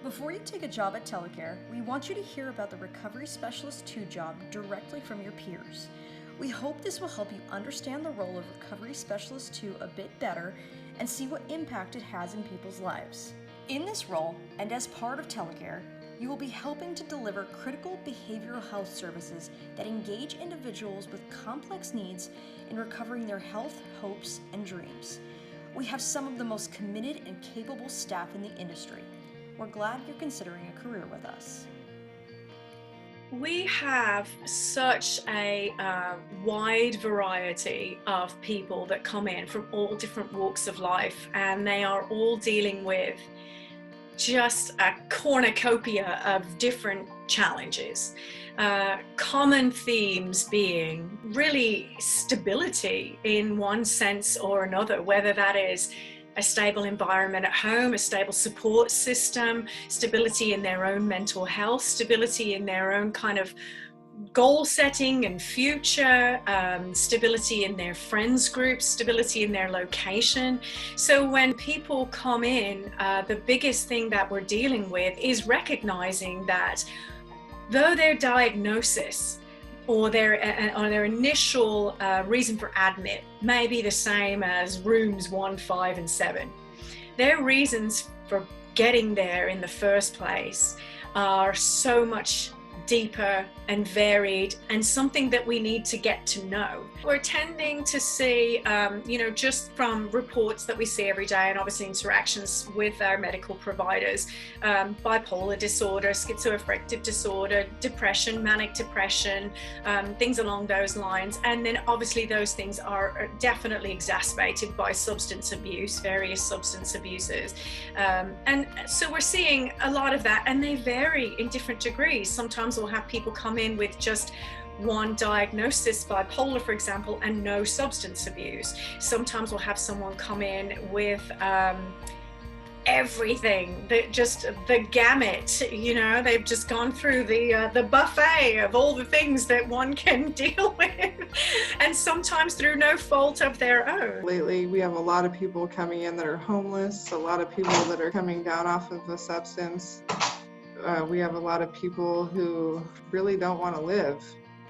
Before you take a job at Telecare, we want you to hear about the Recovery Specialist 2 job directly from your peers. We hope this will help you understand the role of Recovery Specialist 2 a bit better and see what impact it has in people's lives. In this role, and as part of Telecare, you will be helping to deliver critical behavioral health services that engage individuals with complex needs in recovering their health, hopes, and dreams. We have some of the most committed and capable staff in the industry. We're glad you're considering a career with us. We have such a wide variety of people that come in from all different walks of life, and they are all dealing with just a cornucopia of different challenges. Common themes being really stability in one sense or another, whether that is a stable environment at home, a stable support system, stability in their own mental health, stability in their own kind of goal setting and future, stability in their friends groups, stability in their location. So when people come in, the biggest thing that we're dealing with is recognizing that though their diagnosis or their initial reason for admit may be the same as rooms 1, 5, and 7. Their reasons for getting there in the first place are so much deeper and varied, and something that we need to get to know. We're tending to see, just from reports that we see every day and obviously interactions with our medical providers, bipolar disorder, schizoaffective disorder, depression, manic depression, things along those lines. And then obviously those things are definitely exacerbated by substance abuse, various substance abuses. And so we're seeing a lot of that, and they vary in different degrees. Sometimes we'll have people come in with just one diagnosis, bipolar for example, and no substance abuse. Sometimes we'll have someone come in with everything, the gamut, they've just gone through the buffet of all the things that one can deal with, and sometimes through no fault of their own. Lately, we have a lot of people coming in that are homeless, a lot of people that are coming down off of a substance. We have a lot of people who really don't want to live,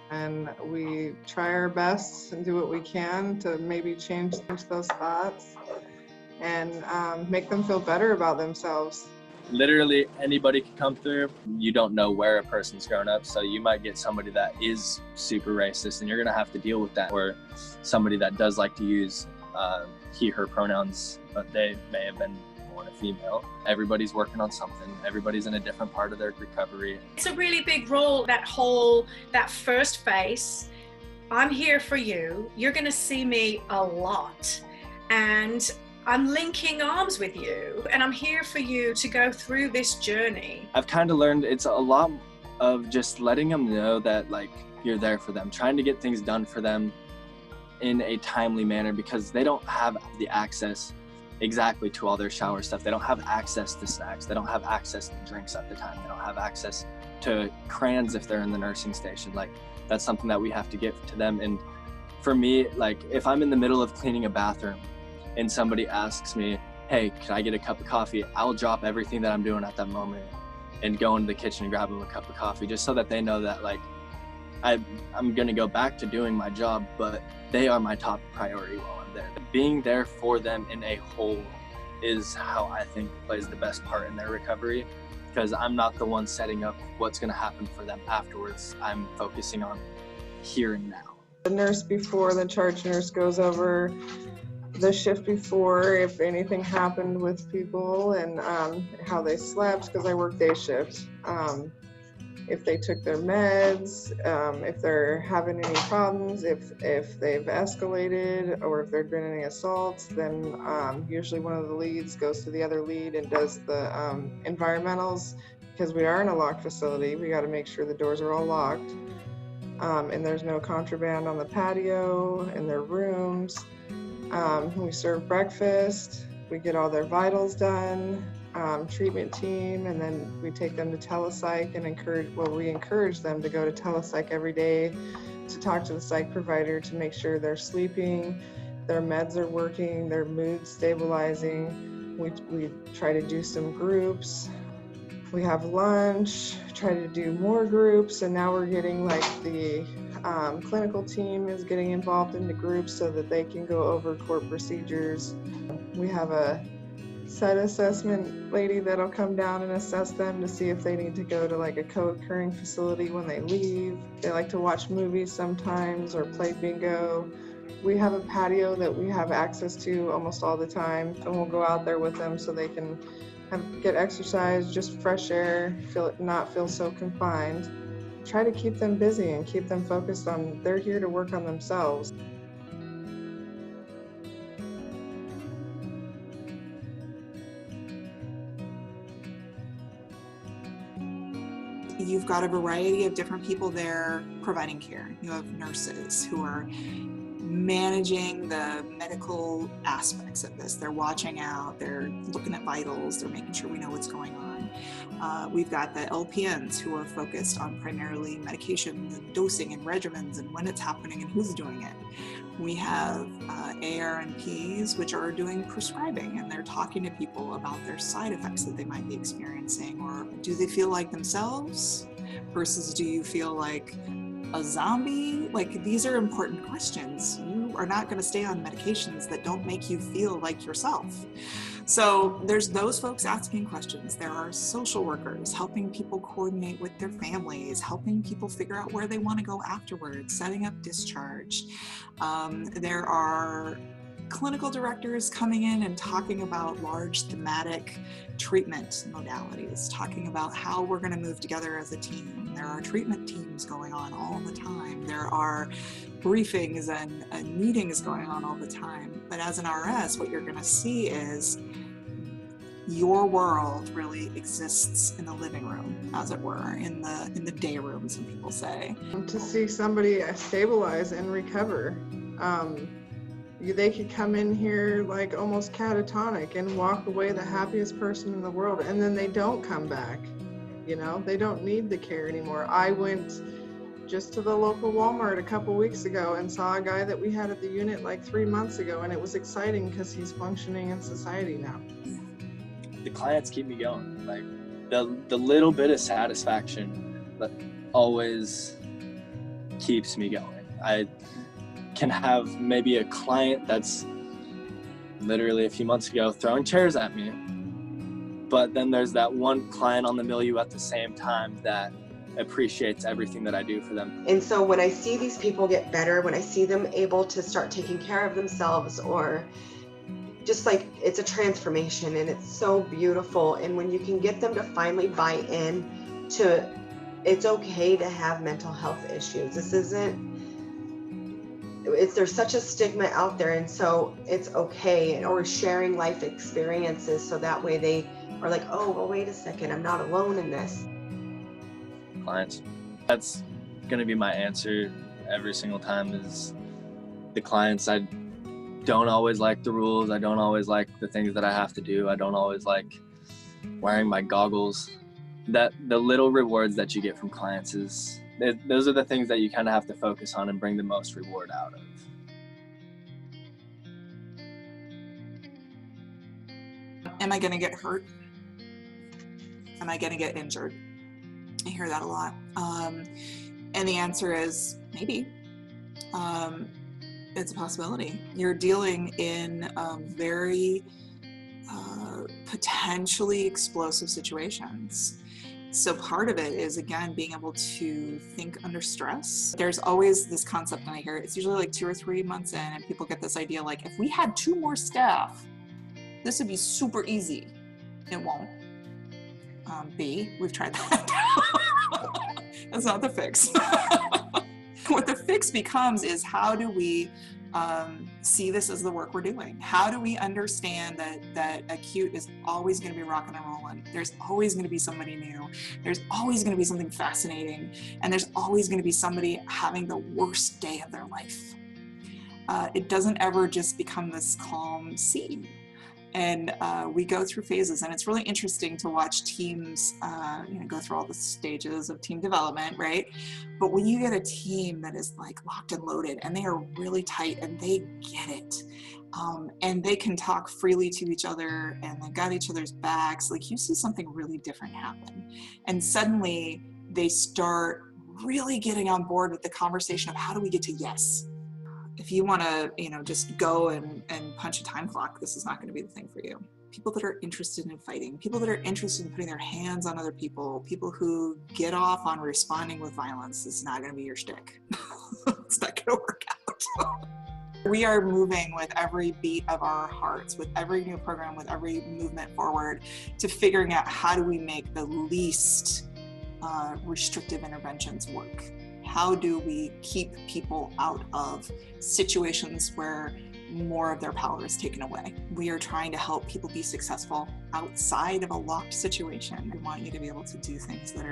and we try our best and do what we can to maybe change those thoughts and make them feel better about themselves. Literally anybody can come through. You don't know where a person's grown up, so you might get somebody that is super racist and you're gonna have to deal with that, or somebody that does like to use he, her pronouns, but they may have been born a female. Everybody's working on something. Everybody's in a different part of their recovery. It's a really big role, that first face. I'm here for you. You're gonna see me a lot, and I'm linking arms with you, and I'm here for you to go through this journey. I've kind of learned it's a lot of just letting them know that like you're there for them, trying to get things done for them in a timely manner, because they don't have the access exactly to all their shower stuff. They don't have access to snacks. They don't have access to drinks at the time. They don't have access to crayons if they're in the nursing station. Like, that's something that we have to get to them. And for me, like, if I'm in the middle of cleaning a bathroom and somebody asks me, hey, can I get a cup of coffee? I'll drop everything that I'm doing at that moment and go into the kitchen and grab them a cup of coffee, just so that they know that like I'm gonna go back to doing my job, but they are my top priority while I'm there. Being there for them in a whole is how I think plays the best part in their recovery, because I'm not the one setting up what's gonna happen for them afterwards. I'm focusing on here and now. The nurse before, the charge nurse goes over the shift before, if anything happened with people, and how they slept, because I work day shift. If they took their meds, if they're having any problems, if they've escalated, or if there've been any assaults, then usually one of the leads goes to the other lead and does the environmentals, because we are in a locked facility. We got to make sure the doors are all locked, and there's no contraband on the patio, in their rooms. We serve breakfast, we get all their vitals done, treatment team, and then we take them to telepsych and we encourage them to go to telepsych every day to talk to the psych provider to make sure they're sleeping, their meds are working, their mood stabilizing. We try to do some groups. We have lunch, try to do more groups, and now we're getting like the clinical team is getting involved in the groups so that they can go over core procedures. We have a set assessment lady that'll come down and assess them to see if they need to go to like a co-occurring facility when they leave. They like to watch movies sometimes or play bingo. We have a patio that we have access to almost all the time, and we'll go out there with them so they can get exercise, just fresh air, not feel so confined. Try to keep them busy and keep them focused on, they're here to work on themselves. You've got a variety of different people there providing care. You have nurses who are managing the medical aspects of this. They're watching out, they're looking at vitals, they're making sure we know what's going on. We've got the LPNs who are focused on primarily medications and dosing and regimens and when it's happening and who's doing it. We have ARNPs, which are doing prescribing, and they're talking to people about their side effects that they might be experiencing, or do they feel like themselves versus do you feel like a zombie? Like, these are important questions. You are not going to stay on medications that don't make you feel like yourself. So there's those folks asking questions. There are social workers helping people coordinate with their families, helping people figure out where they want to go afterwards, setting up discharge. There are clinical directors coming in and talking about large thematic treatment modalities, talking about how we're going to move together as a team. There are treatment teams going on all the time. There are briefings and meetings going on all the time. But as an RS, what you're going to see is your world really exists in the living room, as it were, in the day room, some people say. To see somebody stabilize and recover. They could come in here like almost catatonic and walk away the happiest person in the world, and then they don't come back. You know, they don't need the care anymore. I went just to the local Walmart a couple weeks ago and saw a guy that we had at the unit like 3 months ago, and it was exciting because he's functioning in society now. The clients keep me going. Like the little bit of satisfaction that always keeps me going. I can have maybe a client that's literally a few months ago throwing chairs at me, but then there's that one client on the milieu at the same time that appreciates everything that I do for them. And so when I see these people get better, when I see them able to start taking care of themselves, or just like, it's a transformation, and it's so beautiful. And when you can get them to finally buy in to, it's okay to have mental health issues. There's such a stigma out there, and so it's okay. Or sharing life experiences, so that way they are like, oh, well, wait a second, I'm not alone in this. Clients. That's gonna be my answer every single time, is the clients. I don't always like the rules. I don't always like the things that I have to do. I don't always like wearing my goggles. That the little rewards that you get from clients those are the things that you kind of have to focus on and bring the most reward out of. Am I going to get hurt? Am I going to get injured? I hear that a lot. And the answer is maybe. It's a possibility. You're dealing in very potentially explosive situations. So part of it is, again, being able to think under stress. There's always this concept, and I hear it's usually like 2 or 3 months in, and people get this idea like, if we had 2 more staff, this would be super easy. It won't. B, we've tried that. That's not the fix. What the fix becomes is, how do we see this as the work we're doing? How do we understand that acute is always going to be rocking and rolling? There's always going to be somebody new. There's always going to be something fascinating. And there's always going to be somebody having the worst day of their life. It doesn't ever just become this calm sea. And we go through phases, and it's really interesting to watch teams go through all the stages of team development, right? But when you get a team that is like locked and loaded and they are really tight and they get it, and they can talk freely to each other and they got each other's backs, like you see something really different happen. And suddenly they start really getting on board with the conversation of how do we get to yes. If you want to, just go and punch a time clock, this is not going to be the thing for you. People that are interested in fighting, people that are interested in putting their hands on other people, people who get off on responding with violence, is not going to be your shtick. It's not going to work out. We are moving with every beat of our hearts, with every new program, with every movement forward, to figuring out how do we make the least restrictive interventions work. How do we keep people out of situations where more of their power is taken away? We are trying to help people be successful outside of a locked situation. We want you to be able to do things that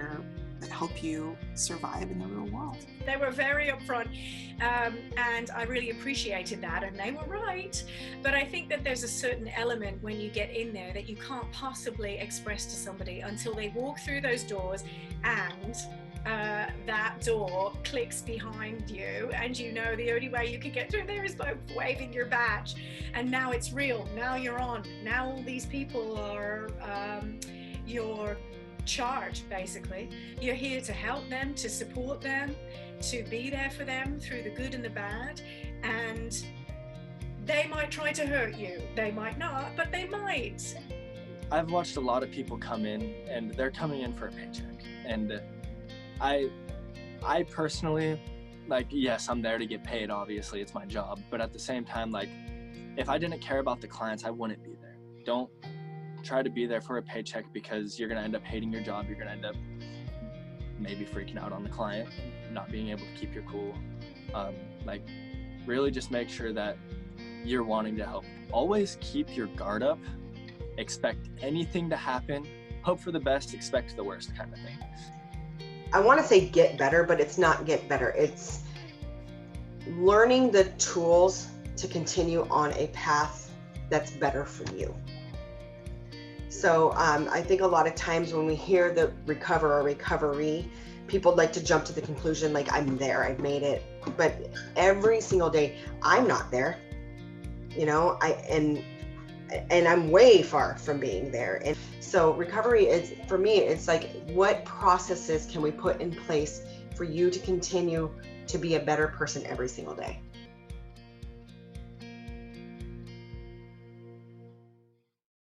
help you survive in the real world. They were very upfront, and I really appreciated that, and they were right. But I think that there's a certain element when you get in there that you can't possibly express to somebody until they walk through those doors and that door clicks behind you, and the only way you can get through there is by waving your badge. And now it's real. Now you're on. Now all these people are your charge, basically. You're here to help them, to support them, to be there for them through the good and the bad. And they might try to hurt you. They might not, but they might. I've watched a lot of people come in, and they're coming in for a paycheck. And I personally, yes, I'm there to get paid, obviously, it's my job. But at the same time, if I didn't care about the clients, I wouldn't be there. Don't try to be there for a paycheck, because you're going to end up hating your job. You're going to end up maybe freaking out on the client, not being able to keep your cool. Really just make sure that you're wanting to help. Always keep your guard up. Expect anything to happen. Hope for the best, expect the worst, kind of thing. I want to say get better, but it's not get better. It's learning the tools to continue on a path that's better for you. So I think a lot of times when we hear the recover or recovery, people like to jump to the conclusion I'm there, I've made it. But every single day, I'm not there. And I'm way far from being there. And so recovery is, for me, it's what processes can we put in place for you to continue to be a better person every single day?